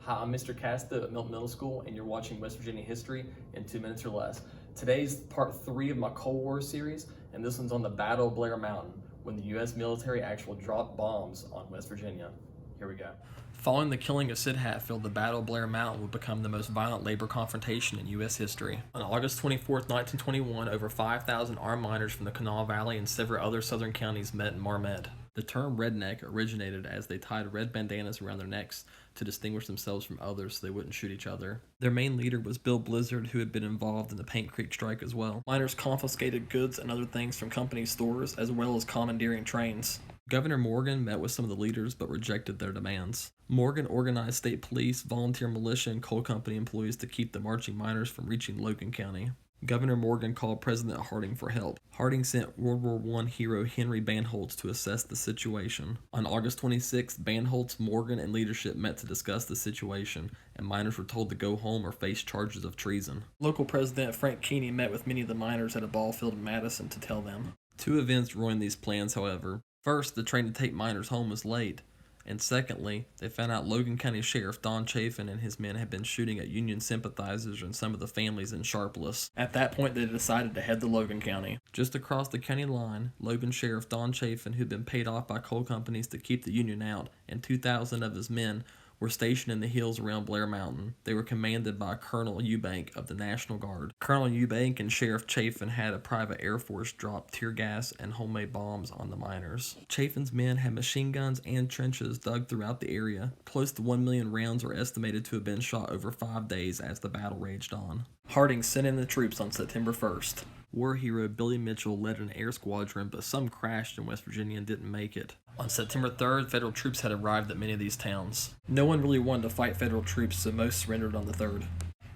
Hi, I'm Mr. Casta at Milton Middle School, and you're watching West Virginia History in 2 minutes or less. Today's part 3 of my Cold War series, and this one's on the Battle of Blair Mountain, when the U.S. military actually dropped bombs on West Virginia. Here we go. Following the killing of Sid Hatfield, the Battle of Blair Mountain would become the most violent labor confrontation in U.S. history. On August 24, 1921, over 5,000 armed miners from the Kanawha Valley and several other southern counties met in Marmet. The term redneck originated as they tied red bandanas around their necks to distinguish themselves from others so they wouldn't shoot each other. Their main leader was Bill Blizzard, who had been involved in the Paint Creek strike as well. Miners confiscated goods and other things from company stores, as well as commandeering trains. Governor Morgan met with some of the leaders but rejected their demands. Morgan organized state police, volunteer militia, and coal company employees to keep the marching miners from reaching Logan County. Governor Morgan called President Harding for help. Harding sent World War I hero Henry Bandholtz to assess the situation. On August 26th, Bandholtz, Morgan, and leadership met to discuss the situation, and miners were told to go home or face charges of treason. Local President Frank Keeney met with many of the miners at a ball field in Madison to tell them. Two events ruined these plans, however. First, the train to take miners home was late. And secondly, they found out Logan County Sheriff Don Chafin and his men had been shooting at Union sympathizers and some of the families in Sharpless. At that point, they decided to head to Logan County. Just across the county line, Logan Sheriff Don Chafin, who'd been paid off by coal companies to keep the Union out, and 2,000 of his men were stationed in the hills around Blair Mountain. They were commanded by Colonel Eubank of the National Guard. Colonel Eubank and Sheriff Chafin had a private Air Force drop tear gas and homemade bombs on the miners. Chafin's men had machine guns and trenches dug throughout the area. Close to 1 million rounds are estimated to have been shot over 5 days as the battle raged on. Harding sent in the troops on September 1st. War hero Billy Mitchell led an air squadron, but some crashed in West Virginia and didn't make it. On September 3rd, federal troops had arrived at many of these towns. No one really wanted to fight federal troops, so most surrendered on the 3rd.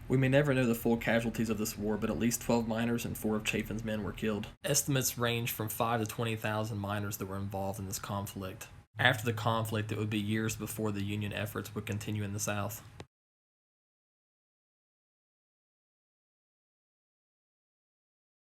We may never know the full casualties of this war, but at least 12 miners and 4 of Chafin's men were killed. Estimates range from 5 to 20,000 miners that were involved in this conflict. After the conflict, it would be years before the Union efforts would continue in the South.